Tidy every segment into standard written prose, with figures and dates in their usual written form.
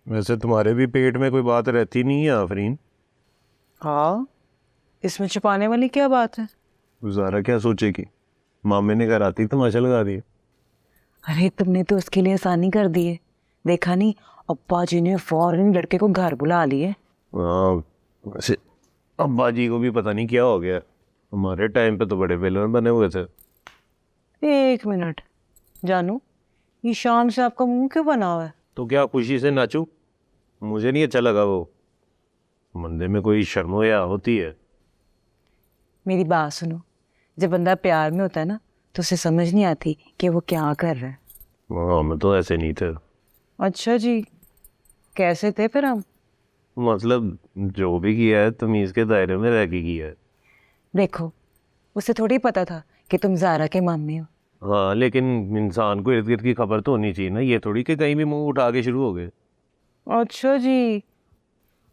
वैसे तुम्हारे भी पेट में कोई बात रहती नहीं है आफरीन। हाँ, इसमें छुपाने वाली क्या बात है? गुजारा क्या सोचेगी? मामे ने घर आती तमाशा लगा दिया। अरे तुमने तो उसके लिए आसानी कर दी है। देखा नहीं, अब्बा जी ने फौरन लड़के को घर बुला लिए। हाँ, वैसे अब्बा जी को भी पता नहीं क्या हो गया। हमारे टाइम पे तो बड़े विलन बने हुए थे। एक मिनट जानू, ये शाम से आपका मुंह क्यों बना हुआ है? तो क्या खुशी से नाचूं? मुझे नहीं अच्छा लगा वो। बंदे में कोई शर्म या होती है। मेरी बात सुनो, जब बंदा प्यार में होता है ना तो उसे समझ नहीं आती कि वो क्या कर रहा है। हाँ, हम तो ऐसे नहीं थे। अच्छा जी, कैसे थे फिर हम? मतलब जो भी किया है तमीज के दायरे में रह के किया है। देखो, उसे थोड़ी पता था कि तुम जारा के मामे हो। हाँ, लेकिन इंसान को इर्द गिर्द की खबर तो होनी चाहिए ना, ये थोड़ी कि कहीं भी मुंह उठा के शुरू हो गए। अच्छा जी,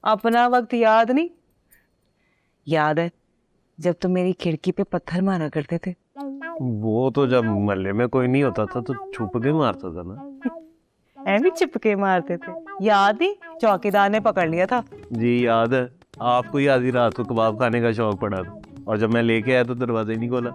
अपना वक्त याद नहीं? याद है जब तुम मेरी खिड़की पे पत्थर मारा करते थे। वो तो जब मोहल्ले में कोई नहीं होता था तो छुप के मारता था ना। भी चिपके मारते थे, याद ही चौकीदार ने पकड़ लिया था। जी याद है। आपको ही आधी रात को कबाब खाने का शौक पड़ा था, और जब मैं लेके आया तो दरवाजा ही नहीं खोला।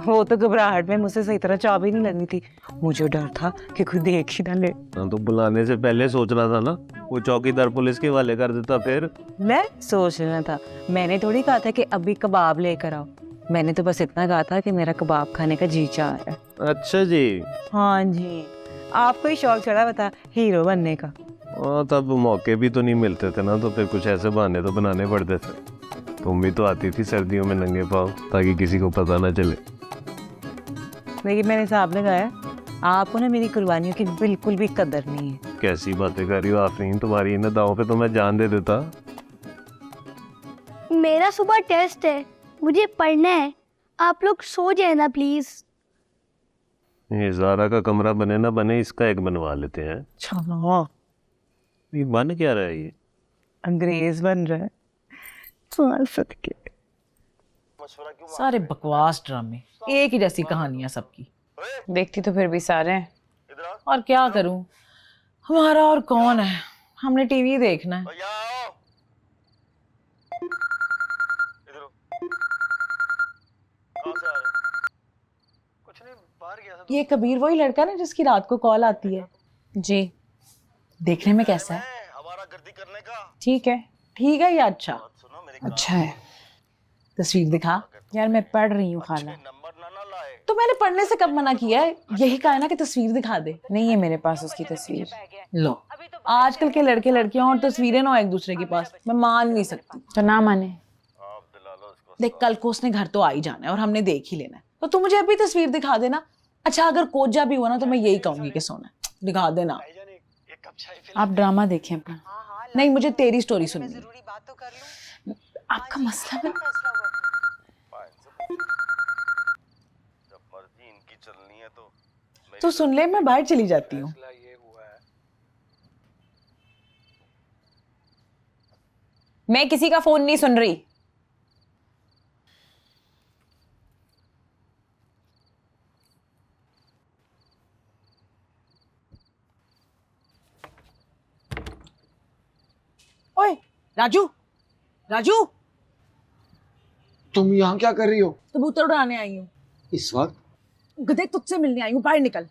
वो तो घबराहट में मुझसे सही तरह चाबी नहीं लगनी थी। मुझे डर था कि कोई देख ही ना ले। हाँ, तो बुलाने से पहले सोचना था ना। वो चौकीदार पुलिस के हवाले कर देता फिर। ले, सोच लेना था। मैंने थोड़ी कहा था कि अभी कबाब लेकर आओ। मैंने तो बस इतना कहा था कि मेरा कबाब खाने का जी चाह रहा है। अच्छा जी। हाँ जी, आपको ही शौक चढ़ा हुआ था हीरो बनने का। हाँ, तब मौके भी तो नहीं मिलते थे ना, तो फिर कुछ ऐसे बहाने तो बनाने पड़ते थे। तुम भी तो आती थी सर्दियों में नंगे पाँव, ताकि किसी को पता ना चले। लेकिन मैंने हिसाब लगाया, आपको ना मेरी कुर्बानियों की बिल्कुल भी कदर नहीं है। कैसी बातें कर रही हो आफरीन, तुम्हारी इन दावों पे तो मैं जान दे देता। मेरा सुबह टेस्ट है, मुझे पढ़ना है। आप लोग सो जाए ना प्लीज। ये जारा का कमरा बने ना बने, इसका एक बनवा लेते हैं। अच्छा, ये बन क्या रहा है ये? अंग्रेज बन रहा है। सुन सदके। सारे बकवास ड्रामे, एक ही जैसी कहानियां सबकी। देखती तो फिर भी सारे हैं। और क्या करूं, हमारा और कौन है, हमने टीवी देखना है। ये कबीर वही लड़का ना जिसकी रात को कॉल आती है? जी, देखने में कैसा है? ठीक है। ठीक है या अच्छा? अच्छा है। तस्वीर दिखा। यार मैं पढ़ रही हूँ खाला। तो मैंने पढ़ने से कब मना किया है? यही कहा है ना कि तस्वीर दिखा दे। नहीं है मेरे पास उसकी तस्वीर। लो, आजकल के लड़के लड़कियां और तस्वीरें ना एक दूसरे के पास, मैं मान नहीं सकती। तो ना माने। देख, कल को उसने घर तो आ ही जाना है और हमने देख ही लेना है, तो तू मुझे अभी तस्वीर दिखा देना। अच्छा, अगर कोजा भी हुआ ना तो मैं यही कहूंगी कि सोना है, दिखा देना। आप ड्रामा देखें अपना। नहीं, मुझे तेरी स्टोरी सुननी है। आपका मसला है। तो सुन ले, मैं बाहर चली जाती हूँ। मैं किसी का फोन नहीं सुन रही। ओए राजू, राजू, तुम यहाँ क्या कर रही हो कबूतर उड़ाने आई हूँ। इस वक्त? गधे, तुझसे मिलने आई हूँ, बाहर निकल।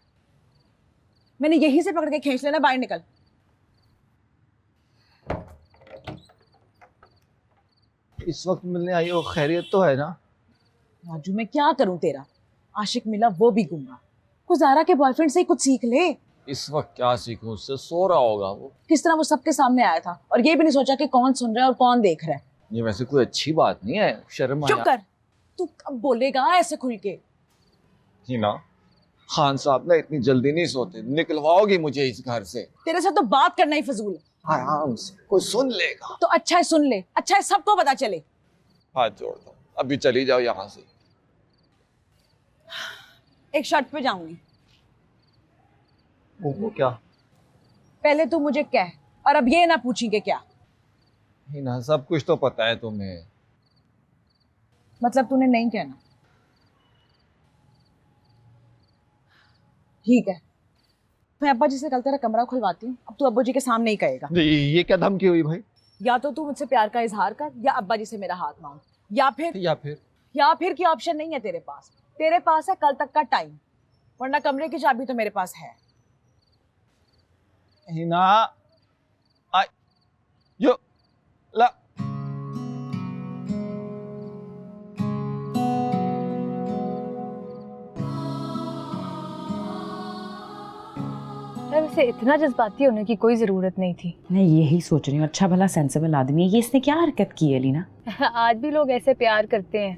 मैंने यहीं से पकड़ के खींच लेना, बाहर निकल। इस वक्त मिलने आई हो, खैरियत तो है ना? राजू, मैं क्या करूं तेरा? आशिक मिला वो भी गुंगा। गुजारा के बॉयफ्रेंड से ही कुछ सीख ले। इस वक्त क्या सीखूं उससे? सो रहा होगा वो। किस तरह वो सबके सामने आया था और ये भी नहीं सोचा कि कौन सुन रहा है और कौन देख रहा है। ये वैसे कोई अच्छी बात नहीं है, शर्म चुप आया। कर, तू कब बोलेगा ऐसे खुल के? हिना, खान साहब ना इतनी जल्दी नहीं सोते, निकलवाओगी मुझे इस घर से? तेरे साथ तो बात करना ही फजूल है। आराम से, कोई सुन लेगा। तो अच्छा है सुन ले, अच्छा है सबको पता चले। हाथ जोड़ दो, अभी चली जाओ यहाँ से। एक शर्त पे जाऊंगी। वो क्या? पहले तू मुझे कह, और अब ये ना पूछी कि क्या। हिना, सब कुछ तो पता है तुम्हें। मतलब तूने नहीं कहना? ठीक है, मैं अब्बा जी से कल तेरा कमरा खुलवाती हूँ, अब तू अब्बू जी के सामने ही कहेगा। ये क्या धमकी हुई भाई? या तो तू मुझसे प्यार का इजहार कर या अब्बा जी से मेरा हाथ मांग, या फिर की ऑप्शन नहीं है तेरे पास। तेरे पास है कल तक का टाइम, वरना कमरे की चाबी तो मेरे पास है। हिना आई यो ला यार उसे इतना जज्बाती होने की कोई जरूरत नहीं थी। मैं यही सोच रही हूँ, अच्छा भला सेंसिबल आदमी है ये, इसने क्या हरकत की है लीना? आज भी लोग ऐसे प्यार करते हैं।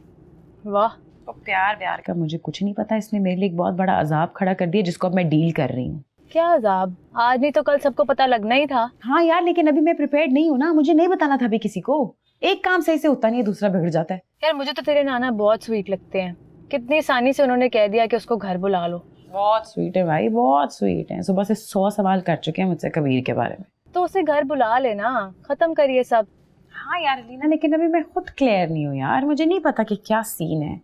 वाह। तो प्यार का मुझे कुछ नहीं पता, इसने मेरे लिए एक बहुत बड़ा अजाब खड़ा कर दिया जिसको अब मैं डील कर रही हूँ। क्या अजाब? आज नहीं तो कल सबको पता लगना ही था। हाँ यार, लेकिन अभी मैं प्रिपेयर्ड नहीं हूँ ना, मुझे नहीं बताना था अभी किसी को। एक काम सही से होता नहीं है, दूसरा बिगड़ जाता है। यार मुझे तो तेरे नाना बहुत स्वीट लगते हैं, कितनी आसानी से उन्होंने कह दिया कि उसको घर बुला लो। बहुत स्वीट है भाई, बहुत स्वीट है। सुबह से 100 सवाल कर चुके हैं मुझसे कबीर के बारे में। तो उसे घर बुला लेना, खत्म करिए सब। हाँ यार लीना, लेकिन अभी मैं खुद क्लियर नहीं हूँ यार, मुझे नहीं पता कि क्या सीन है।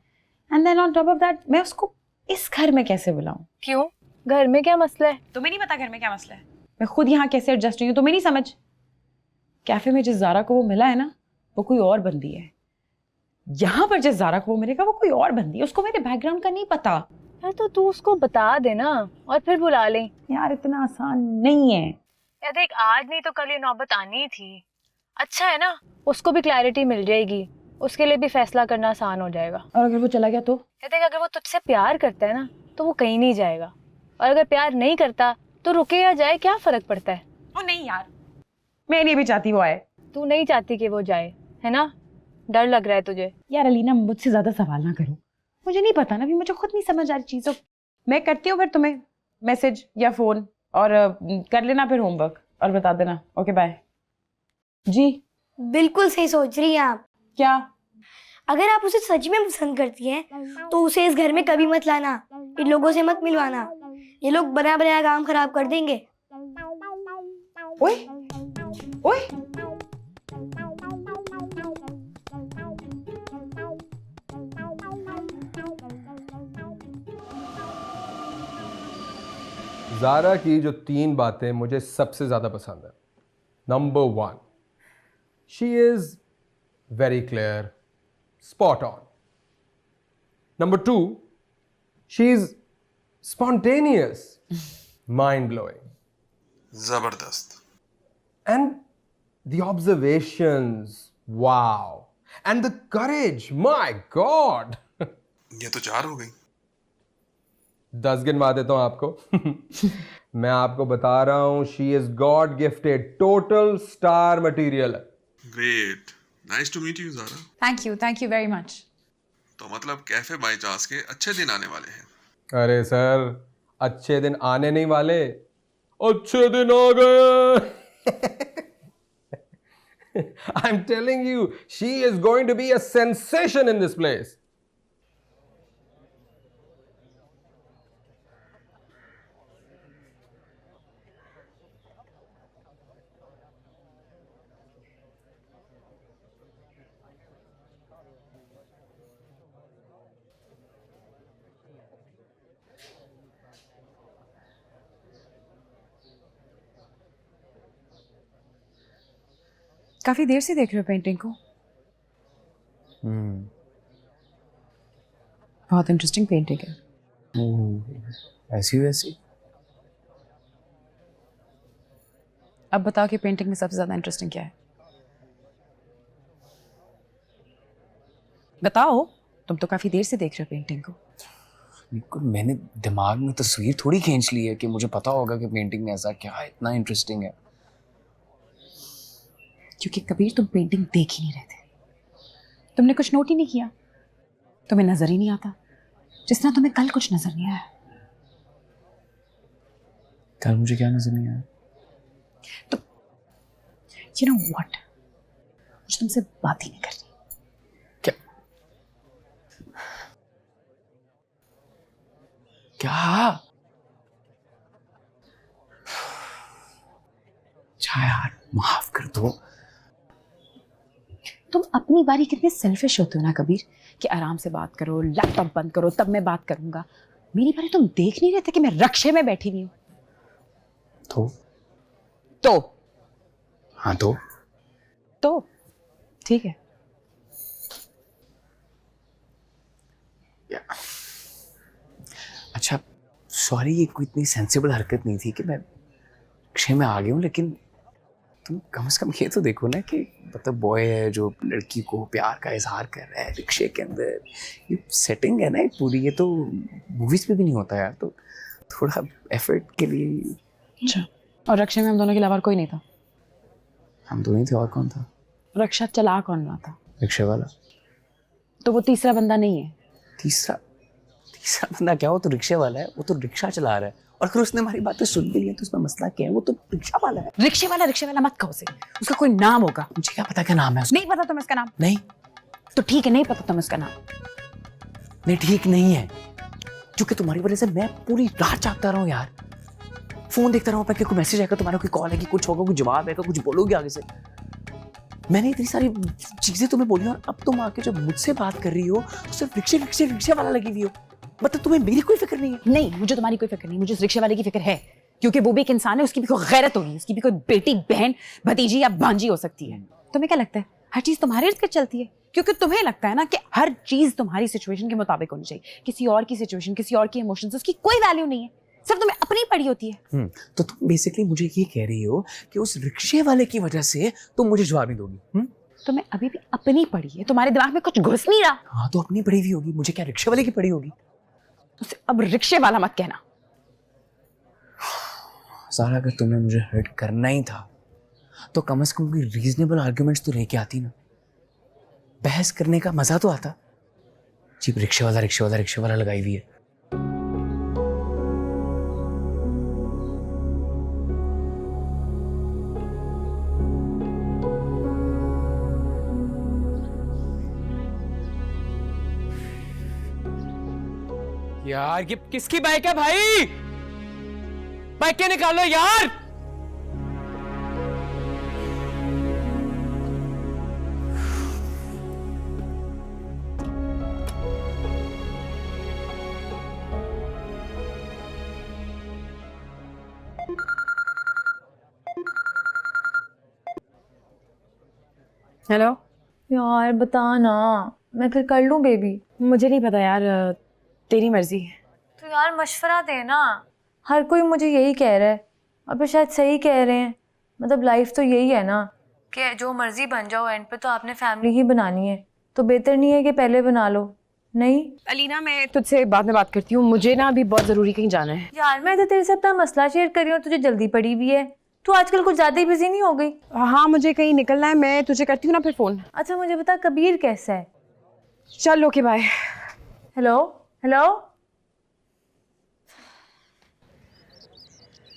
And then on top of that मैं उसको इस घर में कैसे बुलाऊं? क्यों? घर में क्या मसला है? तुम्हें नहीं पता घर में क्या मसला है? मैं खुद यहाँ कैसे एडजस्ट हुई हूँ तुम्हें नहीं समझ? कैफे में जिस ज़ारा को वो मिला है ना, वो कोई और बंदी है। यहाँ पर जिस ज़ारा को वो मिलेगा वो कोई और बंदी है, उसको मेरे बैकग्राउंड का नहीं पता। यार तो तू उसको बता देना और फिर बुला ले। यार इतना आसान नहीं है। यार देख, आज नहीं तो कल ये नौबत आनी ही थी। अच्छा है ना, उसको भी क्लैरिटी मिल जाएगी, उसके लिए भी फैसला करना आसान हो जाएगा। और अगर वो चला गया तो? यार देख, अगर वो तुझसे प्यार करता है ना तो वो कहीं नहीं जाएगा, और अगर प्यार नहीं करता तो रुके या जाए, क्या फर्क पड़ता है? ओ नहीं यार, मैं नहीं भी चाहती वो आए। तू नहीं चाहती कि वो जाए, है ना? डर लग रहा है तुझे। यार अलीना, मुझसे ज्यादा सवाल ना करो, मुझे नहीं पता ना, अभी मुझे खुद नहीं समझ आ रही चीज़ों। मैं करती हूँ फिर तुम्हें मैसेज या फोन, और कर लेना फिर होमवर्क और बता देना। Okay bye. जी बिल्कुल सही सोच रही हैं आप। क्या? अगर आप उसे सच में पसंद करती हैं तो उसे इस घर में कभी मत लाना, इन लोगों से मत मिलवाना, ये लोग बना बनाया काम खराब कर देंगे। ओए ओए, ज़ारा की जो 3 बातें मुझे सबसे ज़्यादा पसंद है। Number 1, she is very clear, spot on. Number 2, she is spontaneous, mind blowing, जबरदस्त। And the observations, wow, and the courage, my god. ये तो 4 हो गई। 10 गिनवा देता हूं आपको। मैं आपको बता रहा हूं, she is god gifted, total star material. Great, nice to meet you Zara. Thank you very much. तो मतलब कैफे बाय चांस के अच्छे दिन आने वाले हैं। अरे सर, अच्छे दिन आने नहीं वाले, अच्छे दिन आ गए। I am telling you, she is going to be a sensation in this place. काफी देर से देख रहे हो पेंटिंग को? बहुत इंटरेस्टिंग पेंटिंग है। ऐसी वैसी। अब बताओ कि पेंटिंग में सबसे ज्यादा इंटरेस्टिंग क्या है? बताओ, तुम तो काफी देर से देख रहे हो पेंटिंग को। बिल्कुल, मैंने दिमाग में तस्वीर थोड़ी खींच ली है कि मुझे पता होगा कि पेंटिंग में ऐसा क्या है, इतना इंटरेस्टिंग है। क्योंकि कबीर तुम पेंटिंग देख ही नहीं रहे थे, तुमने कुछ नोट ही नहीं किया, तुम्हें नजर ही नहीं आता, जिस तरह तुम्हें कल कुछ नजर नहीं आया। कल मुझे क्या नजर नहीं आया? तो यू नो व्हाट, मुझे तुमसे बात ही नहीं करनी। क्या? क्या? अच्छा यार, माफ कर दो। तुम अपनी बारी कितने सेल्फिश होते हो ना कबीर, कि आराम से बात करो, लैपटॉप बंद करो, तब मैं बात करूंगा। मेरी बारी तुम देख नहीं रहे थे कि मैं रक्षे में बैठी हुई हूँ। तो हाँ तो ठीक है। अच्छा सॉरी, ये कोई इतनी सेंसिबल हरकत नहीं थी कि मैं रिक्शे में आ गया हूँ, लेकिन तुम कम से कम ये तो देखो ना कि मतलब बॉय है जो लड़की को प्यार का इजहार कर रहा है रिक्शे के अंदर। ये सेटिंग है ना ये पूरी, ये तो मूवीज में भी नहीं होता यार, तो थोड़ा एफर्ट के लिए। अच्छा, और रिक्शे में हम दोनों के अलावा और कोई नहीं था? हम दोनों ही थे, और कौन था? रिक्शा चला कौन रहा था? रिक्शे वाला। तो वो तीसरा बंदा नहीं है? तीसरा बंदा क्या? वो तो रिक्शे वाला है, वो तो रिक्शा चला रहा है, और अगर उसने हमारी बातें सुन भी लिया तो उसमें मसला क्या है? वो तो रिक्शा वाला है। रिक्शे वाला मत कहो उसे, उसका कोई नाम होगा। मुझे क्या पता क्या नाम है उसका? नहीं पता तुम्हें उसका नाम? नहीं। तो ठीक है, नहीं पता तुम्हें उसका नाम। नहीं ठीक नहीं है, क्योंकि तुम्हारी वजह से मैं पूरी रात जागता रहा हूँ यार। फोन देखता रहा हूँ, कोई मैसेज आएगा, तुम्हारा कोई कॉल आएगी, कुछ होगा, कोई जवाब आएगा, कुछ बोलोगे आगे से। मैंने इतनी सारी चीजें तुम्हें बोली और अब तुम आके जब मुझसे बात कर रही हो तो सिर्फ रिक्शे वाला लगी हुई हो। मतलब तुम्हें मेरी कोई फिक्र नहीं है? नहीं, मुझे तुम्हारी कोई फिक्र नहीं, मुझे उस रिक्शे वाले की फिक्र है, क्योंकि वो भी एक इंसान है, उसकी भी कोई गैरत होगी, उसकी भी कोई बेटी, बहन, भतीजी या भांजी हो सकती है। तुम्हें क्या लगता है हर चीज तुम्हारे इर्द गिर्द चलती है? क्योंकि तुम्हें लगता है ना कि हर चीज तुम्हारी सिचुएशन के मुताबिक होनी चाहिए। किसी और की सिचुएशन, किसी और की इमोशंस, उसकी कोई वैल्यू नहीं है, सिर्फ तुम्हें अपनी पड़ी होती है। तो तुम बेसिकली मुझे ये कह रही हो कि उस रिक्शे वाले की वजह से तुम मुझे जवाब नहीं दोगी? तुम्हें अभी भी अपनी पड़ी है, तुम्हारे दिमाग में कुछ घुस नहीं रहा। हाँ तो अपनी पड़ी हुई होगी, मुझे क्या रिक्शे वाले की पड़ी होगी? उसे अब रिक्शे वाला मत कहना। सारा अगर तुम्हें मुझे हर्ट करना ही था तो कम से कम कोई रीजनेबल आर्गुमेंट्स तो लेके आती ना, बहस करने का मजा तो आता। जी रिक्शे वाला लगाई हुई है। यार ये किसकी बाइक है भाई? बाइक के निकालो यार। हेलो यार बता ना, मैं फिर कर लूँ बेबी? मुझे नहीं पता यार, तेरी मर्जी है। तो यार मशवरा दे ना, हर कोई मुझे यही कह रहा है, और फिर शायद सही कह रहे हैं। मतलब लाइफ तो यही है ना कि जो मर्जी बन जाओ, एंड पे तो आपने फैमिली ही बनानी है, तो बेहतर नहीं है कि पहले बना लो? नहीं अलीना, मैं तुझसे बाद में बात करती हूँ, मुझे ना अभी बहुत ज़रूरी कहीं जाना है। यार, मैं तो तेरे से अपना मसला शेयर कर रही हूँ, तुझे जल्दी पड़ी भी है। तू आजकल कुछ ज़्यादा ही बिजी नहीं हो गई? हाँ, मुझे कहीं निकलना है, मैं तुझे करती हूँ ना फिर फ़ोन। अच्छा मुझे बता, कबीर कैसा है? चल okay bye. Hello hello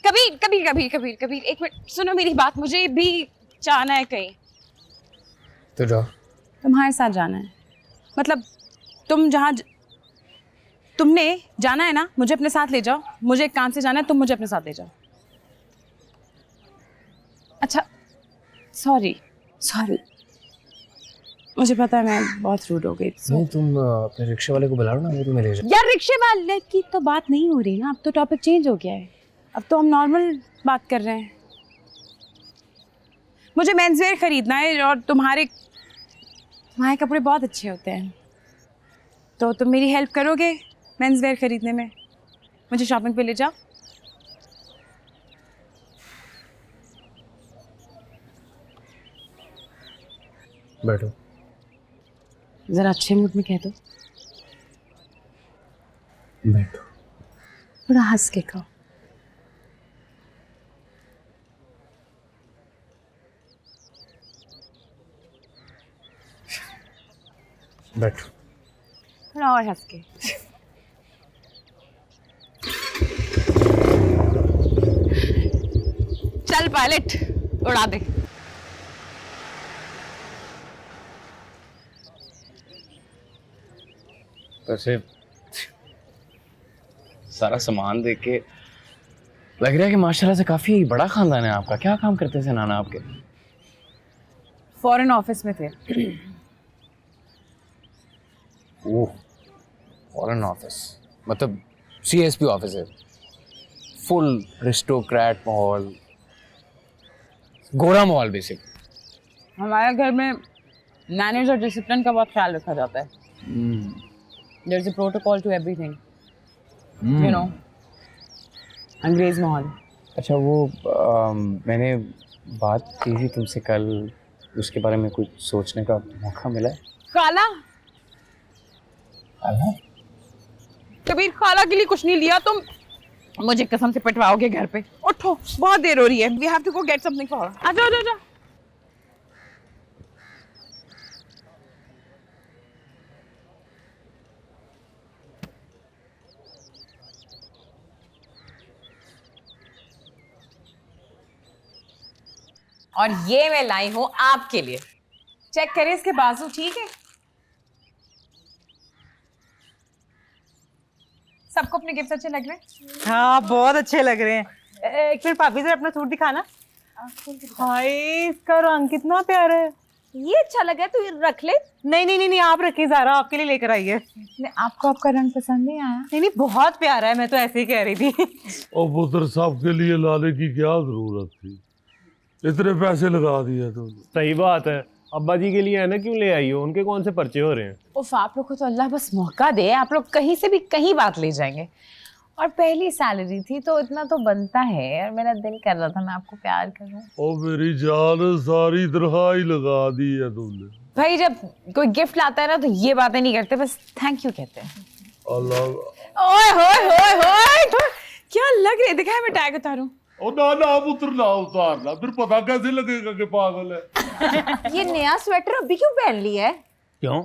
Kabir, एक मिनट सुनो मेरी बात, मुझे भी जाना है कहीं। तो जाओ। तुम्हारे साथ जाना है? मतलब तुमने जाना है ना, मुझे अपने साथ ले जाओ। मुझे एक काम से जाना है, तुम मुझे अपने साथ ले जाओ। अच्छा सॉरी, मुझे पता है मैं बहुत रूड हो गई। नहीं तुम अपने रिक्शे वाले को बुला लो ना, वो तुम्हें ले जाए। यार रिक्शे वाले की तो बात नहीं हो रही ना, अब तो टॉपिक चेंज हो गया है, अब तो हम नॉर्मल बात कर रहे हैं। मुझे मेंसवेयर खरीदना है और तुम्हारे कपड़े बहुत अच्छे होते हैं, तो तुम मेरी हेल्प करोगे मेंसवेयर खरीदने में? मुझे शॉपिंग पे ले जाओ। बैठो। जरा अच्छे मूड में कह दो। बैठो। थोड़ा हंस के कहो। बैठो। थोड़ा और हंस के। चल पायलट, उड़ा दे। वैसे सारा सामान देख के लग रहा है कि माशाल्लाह से काफी बड़ा खानदान है आपका। क्या काम करते थे नाना आपके? फॉरेन ऑफिस में थे। ओह, फॉरेन ऑफिस मतलब CSP ऑफिस है। फुल रिस्टोक्रेट माहौल, गोरा माहौल बेसिक। हमारे घर में मैनर्स और डिसिप्लिन का बहुत ख्याल रखा जाता है। There is a protocol to everything, you know. अंग्रेज माहौल। अच्छा वो मैंने बात की थी तुमसे कल, उसके बारे में कुछ सोचने का मौका मिला है? खाला, कबीर खाला के लिए कुछ नहीं लिया तुम, मुझे कसम से पिटवाओगे घर पे। उठो, बहुत देर हो रही है, we have to go get something for her. आजा आजा आजा। और ये मैं लाई हूं आपके लिए, चेक करें इसके बाजू, ठीक है? सबको अपने गिफ्ट अच्छे लग रहे हैं? हाँ बहुत अच्छे लग रहे हैं। एक मिनट भाभी, जरा अपना सूट दिखाना। हाय, इसका रंग कितना प्यारा है। ये अच्छा लगा, तू ये रख ले। नहीं नहीं नहीं नहीं, आप रखिए, ज़ारा आपके लिए लेकर आई है। आपको आपका रंग पसंद नहीं आया? नहीं नहीं, बहुत प्यारा है, मैं तो ऐसे ही कह रही थी। और पुत्र साहब के लिए लाने की क्या जरूरत थी, इतने पैसे लगा दिए तो। सही बात है, अब्बा जी के लिए है ना, क्यों ले आई हो? उनके कौन से पर्चे हो रहे हैं? उफ, आप लोग को तो अल्लाह बस मौका दे, आप लोग कहीं से भी कहीं बात ले जाएंगे। और पहली सैलरी थी तो इतना तो बनता है, और मेरा दिल कर रहा था मैं आपको प्यार करूं। ओ मेरी जान, सारी तनख्वाही लगा दी है तुमने। भाई जब कोई गिफ्ट लाता है ना तो ये बातें नहीं करते, बस थैंक यू कहते हैं। अल्लाह। ओए होए होए होए, क्या लग रही है, दिखाए मैं टैग उतारूं। ओ ना ना पुत्र, ना उतारना, फिर पता कैसे लगेगा कि पागल है। ये नया स्वेटर अभी क्यों पहन लिया है? क्यों?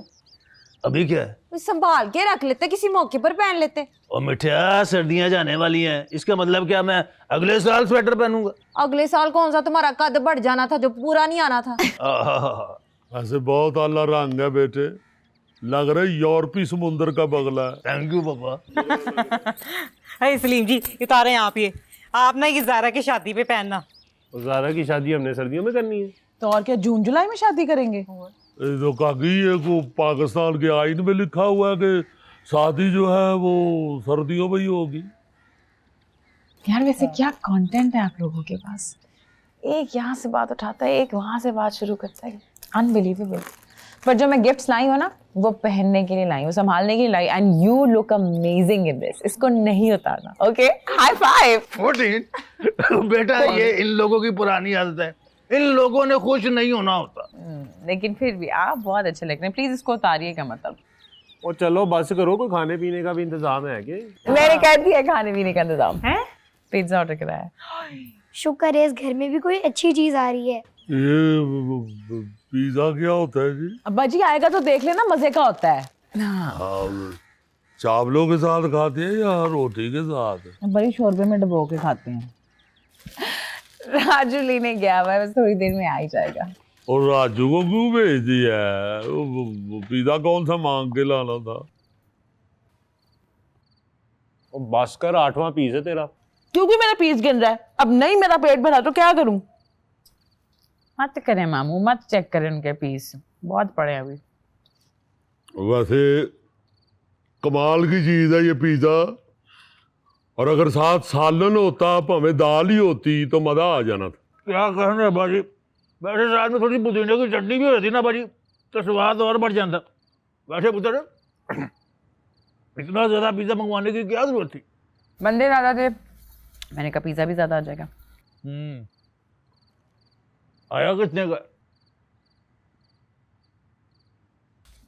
अभी क्या है? संभाल के रख लेते, किसी मौके पर पहन लेते। और मिठिया, सर्दियां जाने वाली हैं, इसका मतलब क्या मैं अगले साल स्वेटर पहनूंगा? अगले साल कौन सा तुम्हारा कद बढ़ जाना था जो पूरा नहीं आना था? ऐसे बहुत आला रंग है बेटे, लग रहा है यूरोपी समुंदर का बगला है। थैंक यू पापा। अरे सलीम जी, उतारे हैं आप ना ये ज़ारा की शादी पे पहनना। और ज़ारा की शादी हमने सर्दियों में करनी है। तो और क्या, जून जुलाई में शादी करेंगे? तो काकी ये को पाकिस्तान के आइन में लिखा हुआ है कि शादी जो है वो सर्दियों में ही होगी। यार वैसे क्या कंटेंट है आप लोगों के पास, एक यहाँ से बात उठाता है, एक वहां से बात शुरू करता है, अनबिलीवेबल। पर जो मैं गिफ्ट्स लाई हूँ ना, वो पहनने के लिए लाई हूँ, संभालने के लिए लाई, and you look amazing in this. इसको नहीं उतारना, ओके? High five. 14 बेटा, ये इन लोगों की पुरानी आदत है, इन लोगों ने खुश नहीं होना होता। लेकिन फिर भी आप बहुत अच्छे लग रहे हैं, प्लीज इसको उतारिएगा मतलब। और चलो बस करो, कोई खाने पीने का भी इंतजाम है कि? मैंने कह दिया खाने पीने का इंतजाम है, पिज्जा ऑर्डर कराया। शुक्र है इस घर में भी कोई अच्छी चीज आ रही है। ये पिज्जा क्या होता है जी? अब्बा जी आएगा तो देख लेना, मजे का होता है। हाँ, चावलों के साथ खाते हैं या रोटी के साथ? बड़ी शोरबे में डुबो के खाते हैं। राजू लेने गया हुआ है, बस थोड़ी देर में आ ही जाएगा। और राजू को क्यों भेज दिया है? वो पिज्जा कौन सा मांग के लाना था? और बस कर, 8वां पीस है तेरा। क्योंकि मेरा पीस गिन रहा है, अब नहीं मेरा पेट भरा तो क्या करूं? मत करें मामू, मत चेक करें उनके पीस, बहुत पड़े अभी। वैसे कमाल की चीज है ये पिज्जा, और अगर साथ सालन होता, भाਵੇਂ दाल ही होती, तो मजा आ जाना था। क्या कहने बाजी, वैसे साथ में थोड़ी पुदीने की चटनी भी होती ना बाजी, तो स्वाद और बढ़ जाता। वैसे पुत्र, इतना ज्यादा पिज्जा मंगवाने की क्या जरूरत थी? बंदे ज्यादा थे, मैंने कहा पिज्जा भी ज्यादा आ जाएगा। आया कितने का?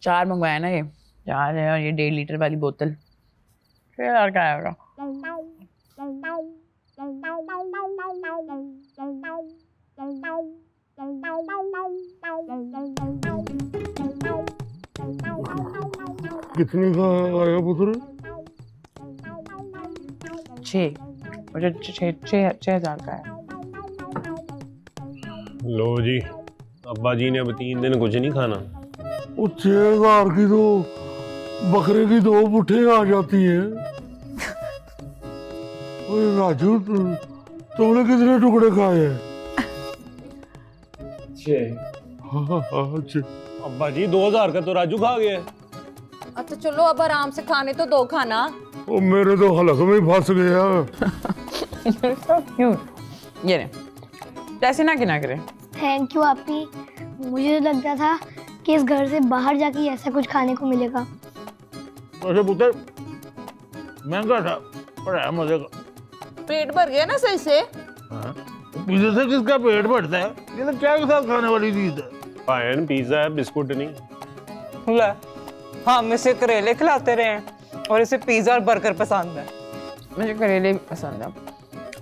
4 मंगवाया ना, ये 4 है, और ये 1.5 लीटर वाली बोतल 6,000 का आएगा। कितने का आया पुत्र? 6, मुझे 6,000 का है। लो जी, अब्बा जी ने अब 3 दिन कुछ नहीं खाना। वो 6,000 की तो बकरे की 2 बुट्ठे आ जाती हैं। ओए राजू, तुमने कितने टुकड़े खाए हैं? 6। हाँ, 6। अब्बा जी 2000 का तो राजू खा गया। अच्छा चलो अब आराम से खाने तो दो खाना। वो मेरे तो हलक में फंस गया। So cute. ये ले ऐसे ना किना करे। थैंक यू आपी। मुझे तो लगता था कि इस घर से बाहर जाके ऐसा कुछ खाने को मिलेगा। वैसे पुत्र महंगा था पर है मजे का। पेट भर गया ना सही से? पिज्जा से किसका पेट भरता है? ये तो चाय के साथ खाने वाली चीज है। पायन पिज्जा है, बिस्कुट नहीं। ले हम इसे करेले खिलाते रहे हैं और इसे पिज्जा और बर्गर पसंद है। मुझे करेले भी पसंद है,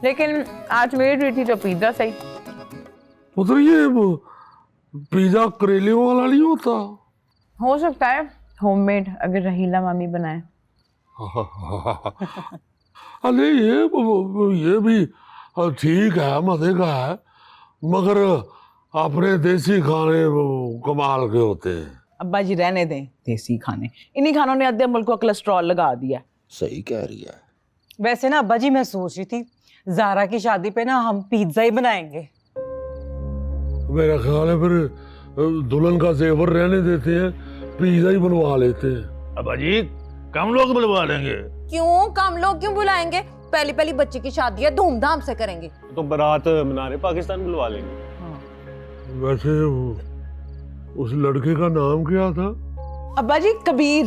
लेकिन आज मेरी ट्रीट थी तो पिज्जा सही। पुत्र ये पिज्जा करेले वाला नहीं होता? हो सकता है होममेड, अगर रहीला मामी बनाए। अरे ये भी ठीक है, मजे का है, मगर अपने देसी खाने कमाल के होते हैं। अब्बा जी रहने दें देसी खाने, इन्हीं खानों ने अद्धे मुल्क को कोलेस्ट्रॉल लगा दिया। सही कह रही है। वैसे ना अब्बा जी मैं सोच रही थी ज़ारा की शादी पे ना हम पिज्जा ही बनाएंगे। मेरा ख्याल है फिर दुल्हन का जेवर रहने देते हैं, पिज्जा ही बनवा लेते हैं। अब्बा जी कम लोग बुलवा लेंगे। क्यों कम लोग क्यों बुलाएंगे? पहली पहली बच्चे की शादी है, धूमधाम से करेंगे। तो बारात मीनारे पाकिस्तान बुलवा लेंगे। वैसे उस लड़के का नाम क्या था? अब्बा जी कबीर।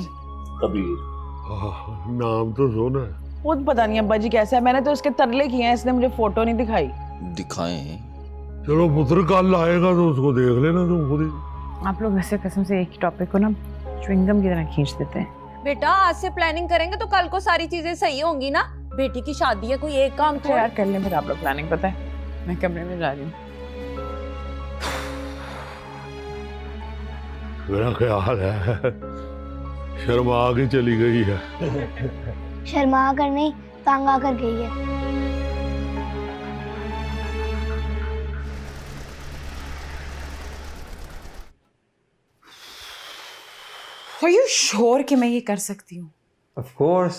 नाम तो सुना है। खुद पता नहीं अब्बा जी कैसा है, मैंने तो उसके तरले किए हैं, इसने मुझे फोटो नहीं दिखाई। दिखाएं। चलो पुत्र कल आएगा तो उसको देख लेना तुम खुद ही। आप लोग वैसे कसम से एक ही टॉपिक को ना च्युइंगम की तरह खींच देते हैं। बेटा आज से प्लानिंग करेंगे तो कल को सारी चीजें सही होंगी ना। बेटी की शादी है, कोई एक काम तो यार कर लें फिर आप लोग प्लानिंग। पता है मैं कमरे में जा रही हूँ। मेरा ख्याल है शर्मा के चली गई है। शर्मा कर नहीं, तंग आकर गई है। Are you sure कि मैं ये कर सकती हूँ? Of course.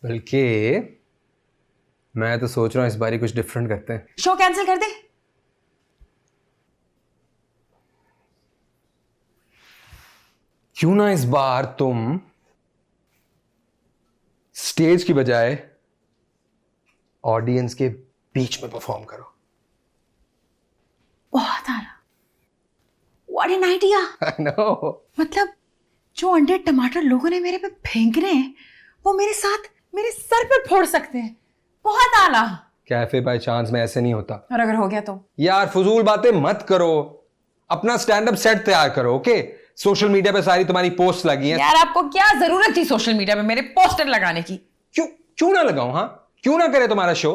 बल्कि मैं तो सोच रहा हूँ इस बारी कुछ डिफरेंट करते हैं। शो कैंसिल कर दे। क्यों ना इस बार तुम स्टेज की बजाय ऑडियंस के बीच में परफॉर्म करो। बहुत आला। What an idea! I know. मतलब जो अंडे टमाटर लोगों ने मेरे पे फेंक रहे हैं वो मेरे साथ मेरे सर पे फोड़ सकते हैं। बहुत आला। कैफे बाय चांस में ऐसे नहीं होता। और अगर हो गया तो? यार फजूल बातें मत करो, अपना स्टैंड अप सेट तैयार करो। ओके सोशल मीडिया पे सारी तुम्हारी पोस्ट लगी हैं। यार आपको क्या जरूरत थी सोशल मीडिया पे मेरे पोस्टर लगाने की? क्यों ना लगाऊं? हाँ क्यों ना करे तुम्हारा शो?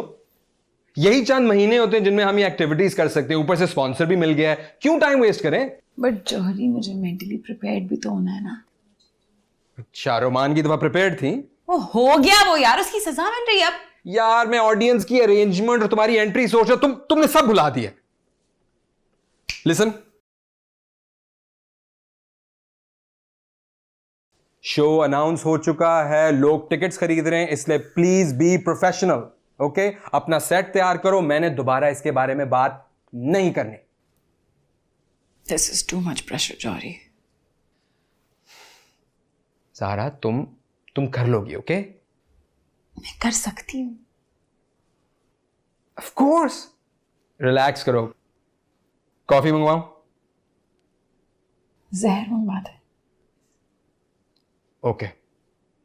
यही चंद महीने होते हैं जिनमें हम ये एक्टिविटीज कर सकते हैं, ऊपर से स्पॉन्सर भी मिल गया है, क्यों टाइम वेस्ट करें? बट जौहरी मुझे मेंटली प्रिपेयर्ड भी तो होना है ना। अच्छा रोमान की दफा प्रिपेयर्ड थी? वो हो गया वो यार, उसकी सजा मिल रही है अब। यार मैं ऑडियंस की अरेंजमेंट और तुम्हारी एंट्री सोच रहा, तुमने सब भुला दिया। लिसन, शो अनाउंस हो चुका है, लोग टिकट्स खरीद रहे हैं, इसलिए प्लीज बी प्रोफेशनल। ओके अपना सेट तैयार करो, मैंने दोबारा इसके बारे में बात नहीं करनी। This is too much pressure, जौहरी। सारा तुम कर लोगी। ओके मैं कर सकती हूँ। Of course. रिलैक्स करो। कॉफी मंगवाऊं? जहर मंगवा दे। ओके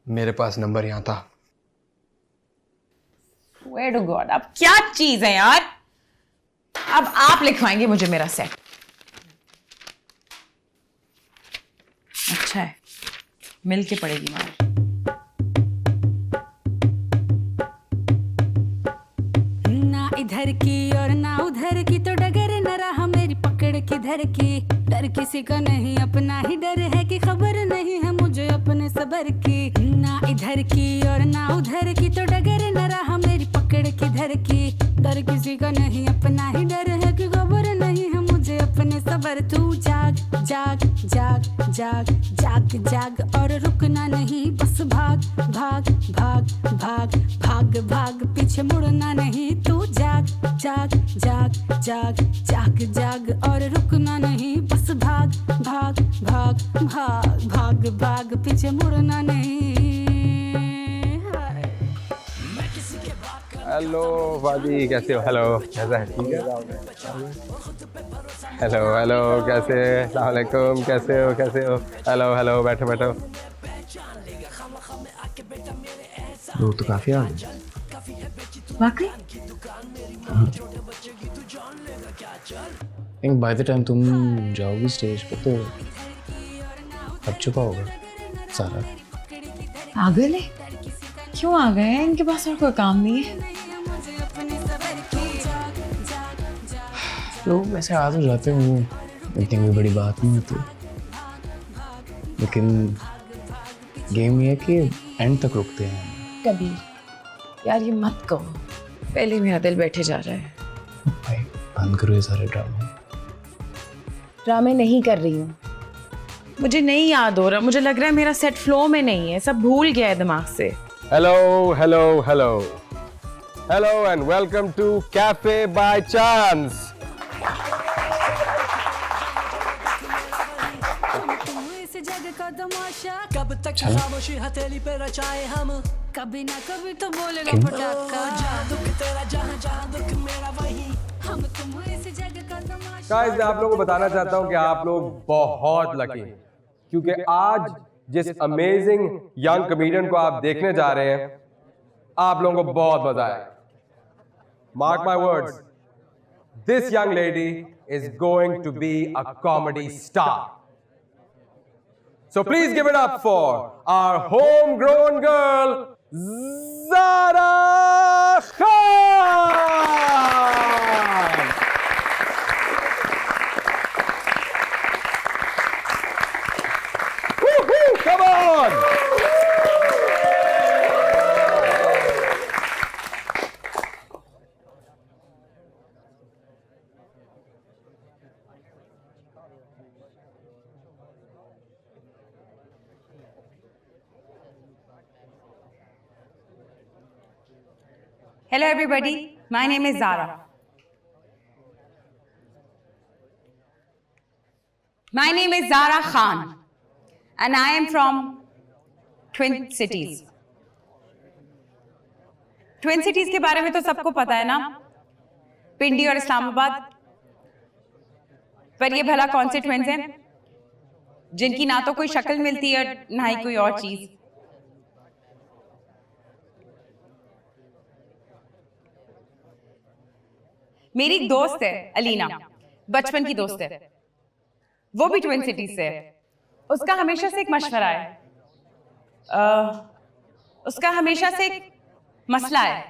मेरे पास नंबर यहां था। Swear to God, अब क्या चीज है यार? अब आप लिखवाएंगे मुझे मेरा सेट। अच्छा है, मिल के पड़ेगी मार। ना इधर की और ना उधर की, तो डगर न रहा मेरी पकड़ किधर की। डर किसी का नहीं, अपना ही डर है कि खबर नहीं है मुझे अपने सबर की। ना इधर की और ना उधर की, तो डगर न रहा मेरी पकड़ किधर की। डर किसी का नहीं, अपना ही डर है कि खबर नहीं है मुझे अपने सबर। तू जाग जाग जाग जाग जाग जाग और रुकना नहीं, बस भाग भाग भाग भाग भाग भाग, पीछे मुड़ना नहीं। तू जाग जाग जाग जाग जाग जाग और रुकना नहीं, बस भाग भाग भाग भाग भाग भाग, पीछे मुड़ना नहीं। हेलो वादी, कैसे हो? हेलो, कैसा है? ठीक है। हेलो हेलो, कैसे? अस्सलाम वालेकुम, कैसे हो? कैसे हो? हेलो हेलो, बैठो बैठो। लोग तो काफी आ गए। वाकई? थिंक बाय द टाइम तुम जाओगी स्टेज पे तो अब चुका होगा सारा। पागल है, क्यों आ गए हैं? इनके पास और कोई काम नहीं है। लोग वैसे आ तो जाते हों, इतनी कोई बड़ी बात नहीं होती, लेकिन गेम ये है कि एंड तक रुकते हैं। कबीर यार ये मत कहो, पहले मेरा दिल बैठे जा रहा है। भाई बंद करो ये सारे ड्रामे। ड्रामे नहीं कर रही हूँ, मुझे नहीं याद हो रहा, मुझे लग रहा है मेरा सेट फ्लो में नहीं है, सब भूल गया है दिमाग से। Hello hello hello hello and welcome to cafe by chance. कब तक खामोशी हथेली पे रचाए हम, कभी ना कभी तो बोलेगा पटाखा। जादू तेरा जहां जहां दुख मेरा वही, हम तुम इस जग का तमाशा। गाइस, मैं आप लोगों को बताना चाहता हूं कि आप लोग बहुत लकी हैं, क्योंकि आज जिस अमेजिंग यंग कॉमेडियन को आप देखने जा रहे हैं, आप लोगों को बहुत मजा आएगा। Mark my words, this young lady is going to be a comedy star. So please give it up for our homegrown girl, Zara Khan. Woohoo! Come on! Hello everybody, my name is Zara. My name is Zara Khan and I am from Twin Cities. Twin Cities के बारे में तो सबको पता है ना, पिंडी और इस्लामाबाद। पर ये भला कौन से ट्विंस हैं जिनकी ना तो कोई शक्ल मिलती है ना ही कोई और चीज। मेरी एक दोस्त है अलीना, बचपन की दोस्त है, वो भी ट्विन सिटीज से है। उसका हमेशा से एक मशवरा है, उसका हमेशा से एक मसला है।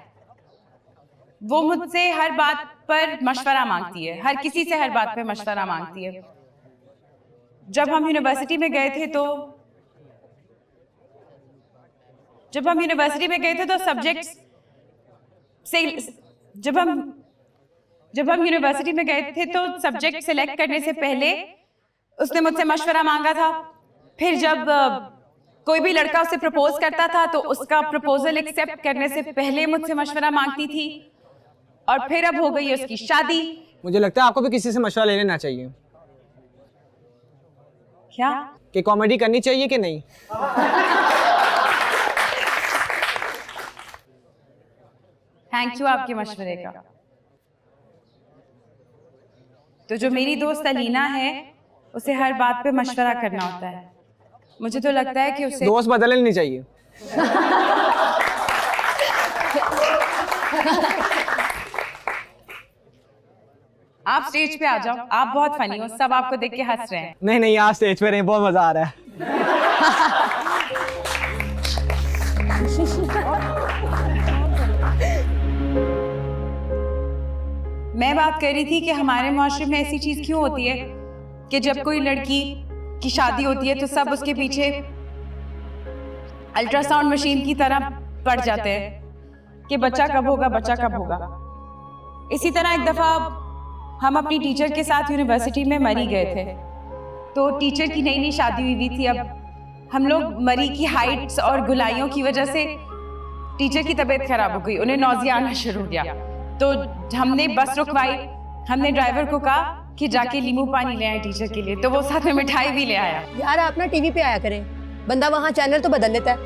वो मुझसे हर बात पर मशवरा मांगती है, हर किसी से हर बात पर मशवरा मांगती है। जब हम यूनिवर्सिटी में गए थे तो सब्जेक्ट्स से जब हम यूनिवर्सिटी में गए थे तो सब्जेक्ट सिलेक्ट करने से पहले उसने मुझसे मशवरा मांगा था। फिर जब कोई भी लड़का उसे प्रपोज करता था तो उसका प्रपोजल एक्सेप्ट करने से पहले मुझसे मशवरा मांगती थी। और फिर अब हो गई है उसकी शादी। मुझे लगता है आपको भी किसी से मशवरा ले लेना चाहिए। क्या? कि कॉमेडी करनी चाहिए कि नहीं? थैंक यू आपके मशवरे का। तो जो मेरी दोस्त अलीना है उसे हर बात पे मशवरा करना होता है। मुझे तो लगता है कि उसे दोस्त बदल लेनी चाहिए। आप स्टेज पे आ जाओ, आप बहुत फनी हो, सब आपको देख के हंस रहे हैं। नहीं नहीं, आप स्टेज पे रहे, बहुत मजा आ रहा है। मैं बात कर रही थी कि हमारे मुआशरे में ऐसी चीज क्यों होती है कि जब कोई लड़की की शादी होती है तो सब उसके पीछे अल्ट्रासाउंड मशीन की तरह पड़ जाते हैं कि बच्चा कब होगा, बच्चा कब होगा। इसी तरह एक दफा हम अपनी टीचर के साथ यूनिवर्सिटी में मरी गए थे। तो टीचर की नई नई शादी हुई थी। अब हम लोग मरी की हाइट्स और गुलाइयों की वजह से टीचर की तबीयत खराब हो गई, उन्हें नौजिया आना शुरू हो गया। तो हमने बस रुकवाई, हमने ड्राइवर को कहा कि जाके नींबू पानी ले आए टीचर के लिए, तो वो साथ में मिठाई भी ले आया। यार आप ना टीवी पे आया करें, बंदा वहाँ चैनल तो बदल लेता है।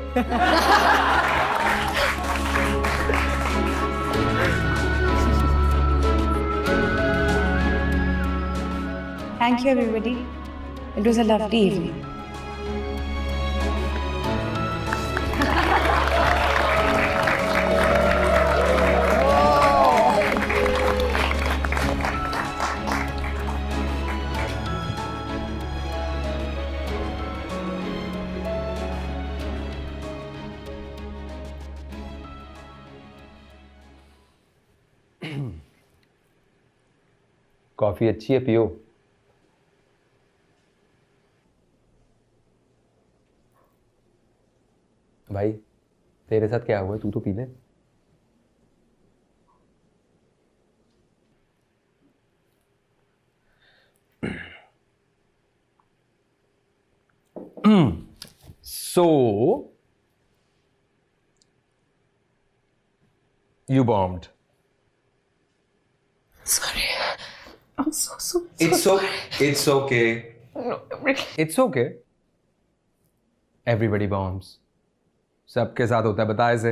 Thank you, everybody. It was a lovely evening. Coffee अच्छी है, पियो। भाई तेरे साथ क्या हुआ है, तू तो पी ले। So you bombed. Sorry. I'm so It's sorry. It's okay. No, really. It's okay. Everybody bombs. सबके साथ होता है, बता इसे।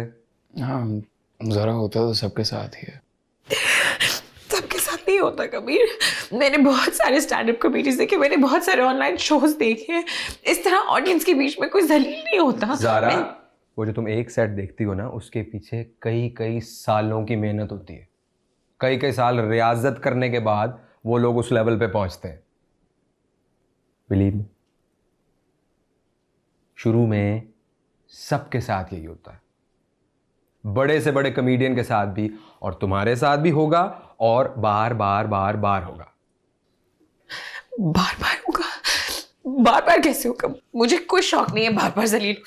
हाँ, जरा होता तो सबके साथ ही है। सबके साथ नहीं होता कबीर। मैंने बहुत सारे स्टैंड अप कॉमेडीज देखे, मैंने बहुत सारे ऑनलाइन शोज देखे हैं। इस तरह ऑडियंस के बीच में कोई जलील नहीं होता। ज़ारा, वो जो तुम एक सेट देखती हो ना, उसके पीछे कई कई सालों की मेहनत होती है। कई कई साल रियाजत करने के बाद वो लोग उस लेवल पे पहुंचते हैं। बिलीव मी, शुरू में सबके साथ यही होता है, बड़े से बड़े कमेडियन के साथ भी, और तुम्हारे साथ भी होगा, और बार बार बार बार होगा। बार बार होगा? बार बार कैसे होगा? मुझे कोई शौक नहीं है बार बार जलील।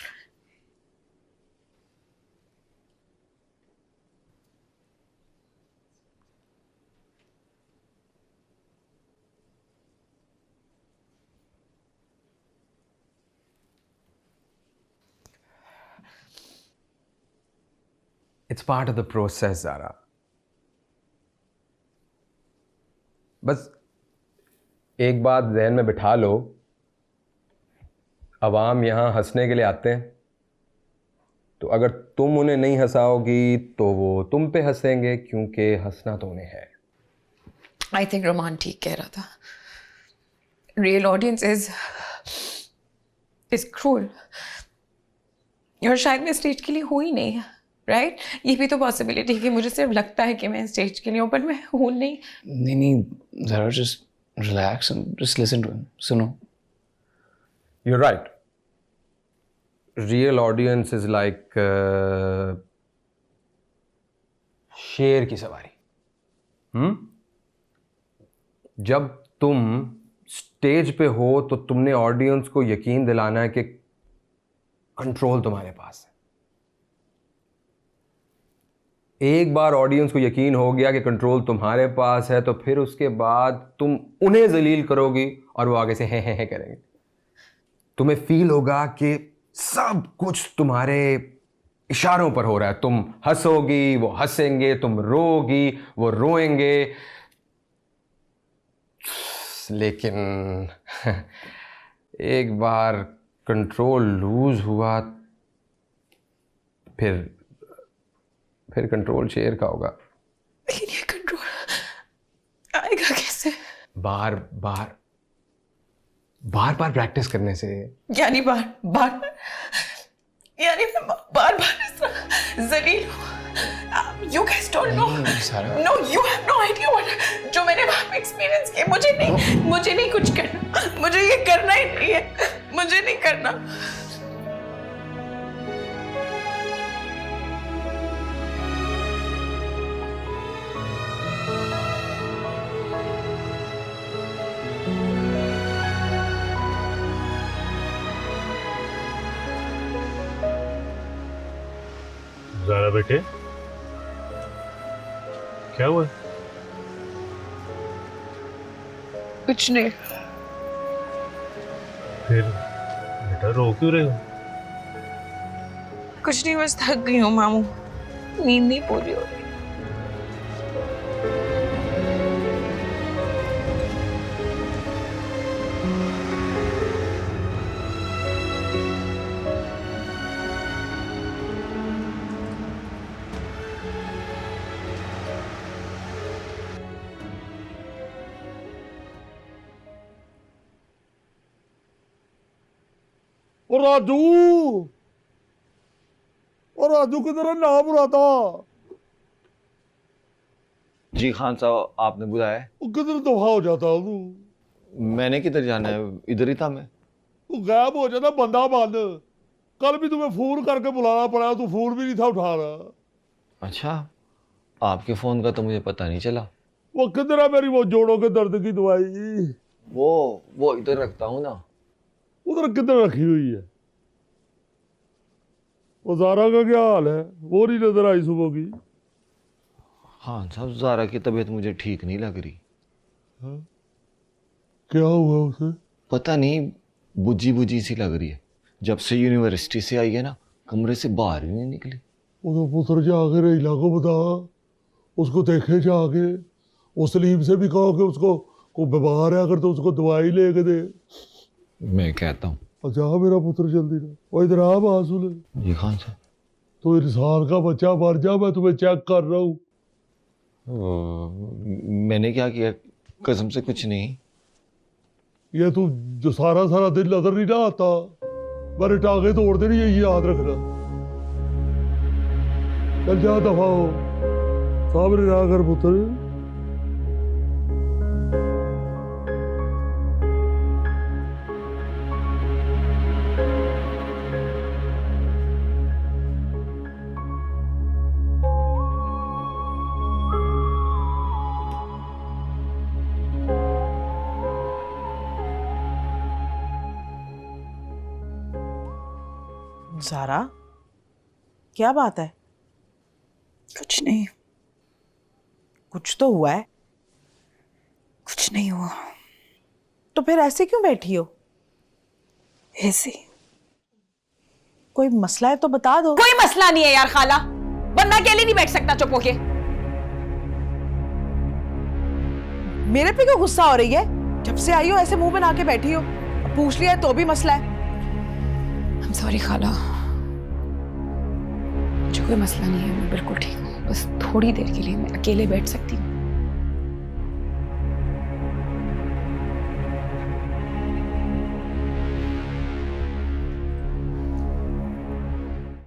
It's part of the process, Zaara. बस एक बात ज़हन में बिठा लो, अवाम यहाँ हंसने के लिए आते हैं, तो अगर तुम उन्हें नहीं हंसाओगी तो वो तुम पे हंसेंगे, क्योंकि हंसना तो उन्हें है। आई थिंक रोमान ठीक कह रहा था। Real audience is cruel. और शायद मैं स्टेज के लिए हूँ ही नहीं, राइट? ये भी तो पॉसिबिलिटी है कि मुझे सिर्फ लगता है कि मैं स्टेज के लिए हूँ, पर मैं हूँ नहीं। नहीं, जरा just relax and just listen to him. सुनो। You're right. Real audience is like शेर की सवारी। जब तुम स्टेज पे हो तो तुमने ऑडियंस को यकीन दिलाना है कि कंट्रोल तुम्हारे पास है। एक बार ऑडियंस को यकीन हो गया कि कंट्रोल तुम्हारे पास है, तो फिर उसके बाद तुम उन्हें जलील करोगी और वो आगे से है करेंगे। तुम्हें फील होगा कि सब कुछ तुम्हारे इशारों पर हो रहा है। तुम हंसोगी, वो हंसेंगे, तुम रोगी, वो रोएंगे। लेकिन एक बार कंट्रोल लूज हुआ, फिर कंट्रोल शेर का होगा। लेकिन ये कंट्रोल आएगा कैसे? बार बार प्रैक्टिस करने से। यानी बार यानी मैं बार इस तरह जलील हूँ। You guys don't know. No, you have no idea what जो मैंने वहाँ पे एक्सपीरियंस किया। मुझे नहीं कुछ करना। मुझे ये करना ही नहीं है। मुझे नहीं करना। ज़ारा बेटे, क्या हुआ? कुछ नहीं। फिर बेटा रो क्यों रहे हो? कुछ नहीं, बस थक गई हूँ मामू। नींद नहीं पूरी हो रही। और राजू, और राजू किधर है? नाम बुलाता। जी खान साहब, आपने बुलाया है? वो किधर दफा हो जाता तू? मैंने किधर जाना है, इधर ही था मैं। तू गायब हो जाता बंदा बंद। कल भी तुम्हें फोन करके बुलाना पड़ा, तू फोन भी नहीं था उठा रहा। अच्छा, आपके फोन का तो मुझे पता नहीं चला। वो किधर है मेरी वो जोड़ों के दर्द की दवाई? वो इधर रखता हूँ ना। उधर किधर रखी हुई है? वो ज़ारा का क्या हाल है? वो नहीं नजर आई सुबह की। हाँ साहब, ज़ारा की तबीयत मुझे ठीक नहीं लग रही। हाँ? क्या हुआ उसे? पता नहीं, बुझी बुझी सी लग रही है। जब से यूनिवर्सिटी से आई है ना, कमरे से बाहर ही नहीं निकली। वो तो पुत्र जाके रहीला को बता, उसको देखे जाके। वो सलीम से भी कहो कि उसको को बीमार है, अगर तो उसको दवाई लेके दे। मैं कहता हूँ। अच्छा मेरा पुत्र जल्दी ना, वो इधर आ बात सुन। जी खान साहब। तो इंसान का बच्चा मर जा, मैं तुम्हें चेक कर रहा हूँ। मैंने क्या किया? कसम से कुछ नहीं। ये तू जो सारा सारा दिन नजर नहीं ना आता, मेरे टांगे तोड़ देनी, यही याद रखना। चल जा दफा हो, सामने रहा कर पुत्र। ज़ारा, क्या बात है? कुछ नहीं। कुछ तो हुआ है। कुछ नहीं हुआ। तो फिर ऐसे क्यों बैठी हो? ऐसे। कोई मसला है तो बता दो। कोई मसला नहीं है यार खाला, बंदा अकेले नहीं बैठ सकता चुप होके। मेरे पे क्यों गुस्सा हो रही है? जब से आई हो ऐसे मुंह बना के बैठी हो। अब पूछ लिया तो भी मसला है। I'm sorry खाला, मुझे कोई मसला नहीं है, मैं बिल्कुल ठीक हूँ। बस थोड़ी देर के लिए मैं अकेले बैठ सकती हूँ।